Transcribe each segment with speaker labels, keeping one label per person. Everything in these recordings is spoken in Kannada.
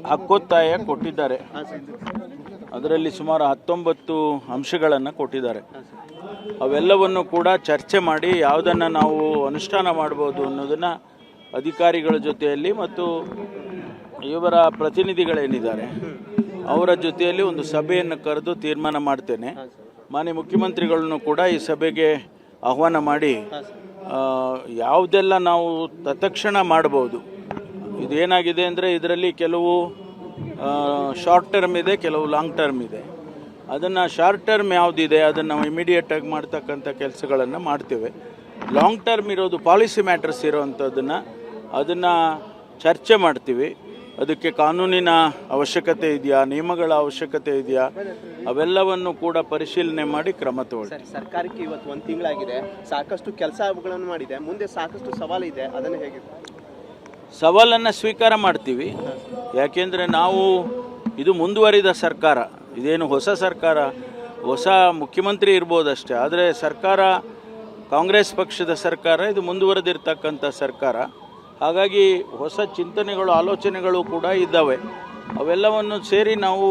Speaker 1: ಹಕ್ಕೊತ್ತಾಯ ಕೊಟ್ಟಿದ್ದಾರೆ. ಅದರಲ್ಲಿ ಸುಮಾರು 19 ಅಂಶಗಳನ್ನು ಕೊಟ್ಟಿದ್ದಾರೆ. ಅವೆಲ್ಲವನ್ನು ಕೂಡ ಚರ್ಚೆ ಮಾಡಿ ಯಾವುದನ್ನು ನಾವು ಅನುಷ್ಠಾನ ಮಾಡ್ಬೋದು ಅನ್ನೋದನ್ನು ಅಧಿಕಾರಿಗಳ ಜೊತೆಯಲ್ಲಿ ಮತ್ತು ಇವರ ಪ್ರತಿನಿಧಿಗಳೇನಿದ್ದಾರೆ ಅವರ ಜೊತೆಯಲ್ಲಿ ಒಂದು ಸಭೆಯನ್ನು ಕರೆದು ತೀರ್ಮಾನ ಮಾಡ್ತೇನೆ. ಮಾನ್ಯ ಮುಖ್ಯಮಂತ್ರಿಗಳನ್ನು ಕೂಡ ಈ ಸಭೆಗೆ ಆಹ್ವಾನ ಮಾಡಿ ಯಾವುದೆಲ್ಲ ನಾವು ತತ್ಕ್ಷಣ ಮಾಡ್ಬೋದು. ಇದೇನಾಗಿದೆ ಅಂದರೆ ಇದರಲ್ಲಿ ಕೆಲವು ಶಾರ್ಟ್ ಟರ್ಮ್ ಇದೆ, ಕೆಲವು ಲಾಂಗ್ ಟರ್ಮ್ ಇದೆ. ಅದನ್ನು ಶಾರ್ಟ್ ಟರ್ಮ್ ಯಾವುದಿದೆ ಅದನ್ನು ನಾವು ಇಮಿಡಿಯೇಟಾಗಿ ಮಾಡ್ತಕ್ಕಂಥ ಕೆಲಸಗಳನ್ನು ಮಾಡ್ತೇವೆ. ಲಾಂಗ್ ಟರ್ಮ್ ಇರೋದು ಪಾಲಿಸಿ ಮ್ಯಾಟರ್ಸ್ ಅದನ್ನು ಚರ್ಚೆ ಮಾಡ್ತೀವಿ. ಅದಕ್ಕೆ ಕಾನೂನಿನ ಅವಶ್ಯಕತೆ ಇದೆಯಾ, ನಿಯಮಗಳ ಅವಶ್ಯಕತೆ ಇದೆಯಾ, ಅವೆಲ್ಲವನ್ನು ಕೂಡ ಪರಿಶೀಲನೆ ಮಾಡಿ ಕ್ರಮ ತಗೊಳ್ಳಿ.
Speaker 2: ಸರ್ಕಾರಕ್ಕೆ ಇವತ್ತು 1 ತಿಂಗಳಾಗಿದೆ, ಸಾಕಷ್ಟು ಕೆಲಸಗಳನ್ನು ಮಾಡಿದೆ, ಮುಂದೆ ಸಾಕಷ್ಟು ಸವಾಲಿದೆ, ಅದನ್ನು ಹೇಗೆ?
Speaker 1: ಸವಾಲನ್ನು ಸ್ವೀಕಾರ ಮಾಡ್ತೀವಿ. ಯಾಕೆಂದರೆ ನಾವು ಇದು ಮುಂದುವರಿದ ಸರ್ಕಾರ, ಇದೇನು ಹೊಸ ಸರ್ಕಾರ, ಹೊಸ ಮುಖ್ಯಮಂತ್ರಿ ಇರ್ಬೋದಷ್ಟೇ. ಆದರೆ ಸರ್ಕಾರ ಕಾಂಗ್ರೆಸ್ ಪಕ್ಷದ ಸರ್ಕಾರ, ಇದು ಮುಂದುವರೆದಿರ್ತಕ್ಕಂಥ ಸರ್ಕಾರ. ಹಾಗಾಗಿ ಹೊಸ ಚಿಂತನೆಗಳು, ಆಲೋಚನೆಗಳು ಕೂಡ ಇದ್ದಾವೆ. ಅವೆಲ್ಲವನ್ನು ಸೇರಿ ನಾವು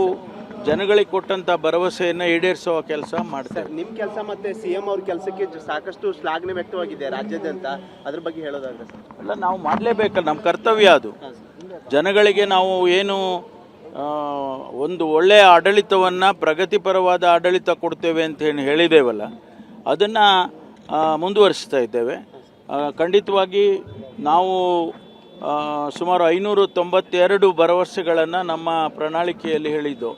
Speaker 1: ಜನಗಳಿಗೆ ಕೊಟ್ಟಂಥ ಭರವಸೆಯನ್ನು ಈಡೇರಿಸುವ ಕೆಲಸ ಮಾಡ್ತಾರೆ.
Speaker 2: ನಿಮ್ಮ ಕೆಲಸ ಮತ್ತು CM ಅವ್ರ ಕೆಲಸಕ್ಕೆ ಸಾಕಷ್ಟು ಶ್ಲಾಘನೆ ವ್ಯಕ್ತವಾಗಿದೆ ರಾಜ್ಯಾದ್ಯಂತ, ಅದ್ರ ಬಗ್ಗೆ ಹೇಳೋದಾದ್ರೆ?
Speaker 1: ಅಲ್ಲ, ನಾವು ಮಾಡಲೇಬೇಕಲ್ಲ, ನಮ್ಮ ಕರ್ತವ್ಯ ಅದು. ಜನಗಳಿಗೆ ನಾವು ಏನು ಒಂದು ಒಳ್ಳೆಯ ಆಡಳಿತವನ್ನು, ಪ್ರಗತಿಪರವಾದ ಆಡಳಿತ ಕೊಡ್ತೇವೆ ಅಂತ ಹೇಳಿದ್ದೇವಲ್ಲ, ಅದನ್ನು ಮುಂದುವರಿಸ್ತಾ ಇದ್ದೇವೆ. ಖಂಡಿತವಾಗಿ ನಾವು ಸುಮಾರು 592 ಭರವಸೆಗಳನ್ನು ನಮ್ಮ ಪ್ರಣಾಳಿಕೆಯಲ್ಲಿ ಹೇಳಿದ್ದು.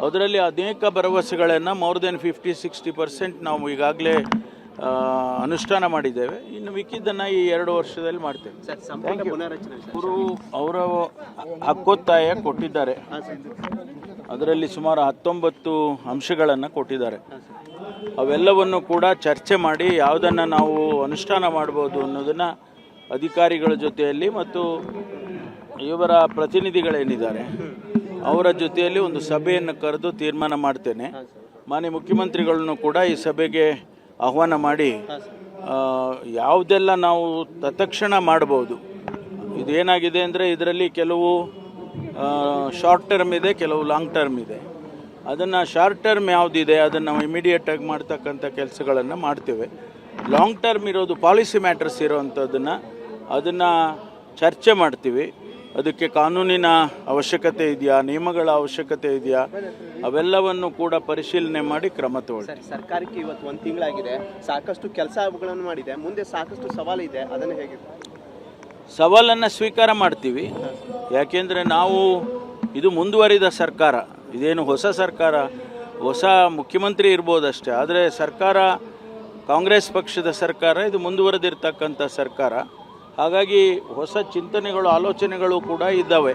Speaker 1: ಅದರಲ್ಲಿ ಅನೇಕ ಭರವಸೆಗಳನ್ನು ಮೋರ್ ದೆನ್ 50-60% ನಾವು ಈಗಾಗಲೇ ಅನುಷ್ಠಾನ ಮಾಡಿದ್ದೇವೆ. ಇನ್ನು ಮಿಕ್ಕಿದ್ದನ್ನು ಈ 2 ವರ್ಷದಲ್ಲಿ ಮಾಡ್ತೇವೆ. ಅವರು ಹಕ್ಕೊತ್ತಾಯ ಕೊಟ್ಟಿದ್ದಾರೆ. ಅದರಲ್ಲಿ ಸುಮಾರು 19 ಅಂಶಗಳನ್ನು ಕೊಟ್ಟಿದ್ದಾರೆ. ಅವೆಲ್ಲವನ್ನು ಕೂಡ ಚರ್ಚೆ ಮಾಡಿ ಯಾವುದನ್ನು ನಾವು ಅನುಷ್ಠಾನ ಮಾಡ್ಬೋದು ಅನ್ನೋದನ್ನು ಅಧಿಕಾರಿಗಳ ಜೊತೆಯಲ್ಲಿ ಮತ್ತು ಇವರ ಪ್ರತಿನಿಧಿಗಳೇನಿದ್ದಾರೆ ಅವರ ಜೊತೆಯಲ್ಲಿ ಒಂದು ಸಭೆಯನ್ನು ಕರೆದು ತೀರ್ಮಾನ ಮಾಡ್ತೇನೆ. ಮಾನ್ಯ ಮುಖ್ಯಮಂತ್ರಿಗಳನ್ನು ಕೂಡ ಈ ಸಭೆಗೆ ಆಹ್ವಾನ ಮಾಡಿ ಯಾವುದೆಲ್ಲ ನಾವು ತತ್ಕ್ಷಣ ಮಾಡ್ಬೋದು. ಇದೇನಾಗಿದೆ ಅಂದರೆ ಇದರಲ್ಲಿ ಕೆಲವು ಶಾರ್ಟ್ ಟರ್ಮ್ ಇದೆ, ಕೆಲವು ಲಾಂಗ್ ಟರ್ಮ್ ಇದೆ. ಅದನ್ನು ಶಾರ್ಟ್ ಟರ್ಮ್ ಯಾವುದಿದೆ ಅದನ್ನು ನಾವು ಇಮಿಡಿಯೇಟಾಗಿ ಮಾಡ್ತಕ್ಕಂಥ ಕೆಲಸಗಳನ್ನು ಮಾಡ್ತೇವೆ. ಲಾಂಗ್ ಟರ್ಮ್ ಇರೋದು ಪಾಲಿಸಿ ಮ್ಯಾಟರ್ಸ್ ಅದನ್ನು ಚರ್ಚೆ ಮಾಡ್ತೀವಿ. ಅದಕ್ಕೆ ಕಾನೂನಿನ ಅವಶ್ಯಕತೆ ಇದೆಯಾ, ನಿಯಮಗಳ ಅವಶ್ಯಕತೆ ಇದೆಯಾ, ಅವೆಲ್ಲವನ್ನು ಕೂಡ ಪರಿಶೀಲನೆ ಮಾಡಿ ಕ್ರಮ ತಗೊಳ್ಳಿ.
Speaker 2: ಸರ್ಕಾರಕ್ಕೆ ಇವತ್ತು 1 ತಿಂಗಳಾಗಿದೆ, ಸಾಕಷ್ಟು ಕೆಲಸಗಳನ್ನು ಮಾಡಿದೆ, ಮುಂದೆ ಸಾಕಷ್ಟು ಸವಾಲಿದೆ, ಅದನ್ನು ಹೇಗೆ?
Speaker 1: ಸವಾಲನ್ನು ಸ್ವೀಕಾರ ಮಾಡ್ತೀವಿ. ಯಾಕೆಂದರೆ ನಾವು ಇದು ಮುಂದುವರಿದ ಸರ್ಕಾರ, ಇದೇನು ಹೊಸ ಸರ್ಕಾರ, ಹೊಸ ಮುಖ್ಯಮಂತ್ರಿ ಇರ್ಬೋದಷ್ಟೇ. ಆದರೆ ಸರ್ಕಾರ ಕಾಂಗ್ರೆಸ್ ಪಕ್ಷದ ಸರ್ಕಾರ, ಇದು ಮುಂದುವರೆದಿರ್ತಕ್ಕಂಥ ಸರ್ಕಾರ. ಹಾಗಾಗಿ ಹೊಸ ಚಿಂತನೆಗಳು, ಆಲೋಚನೆಗಳು ಕೂಡ ಇದ್ದಾವೆ.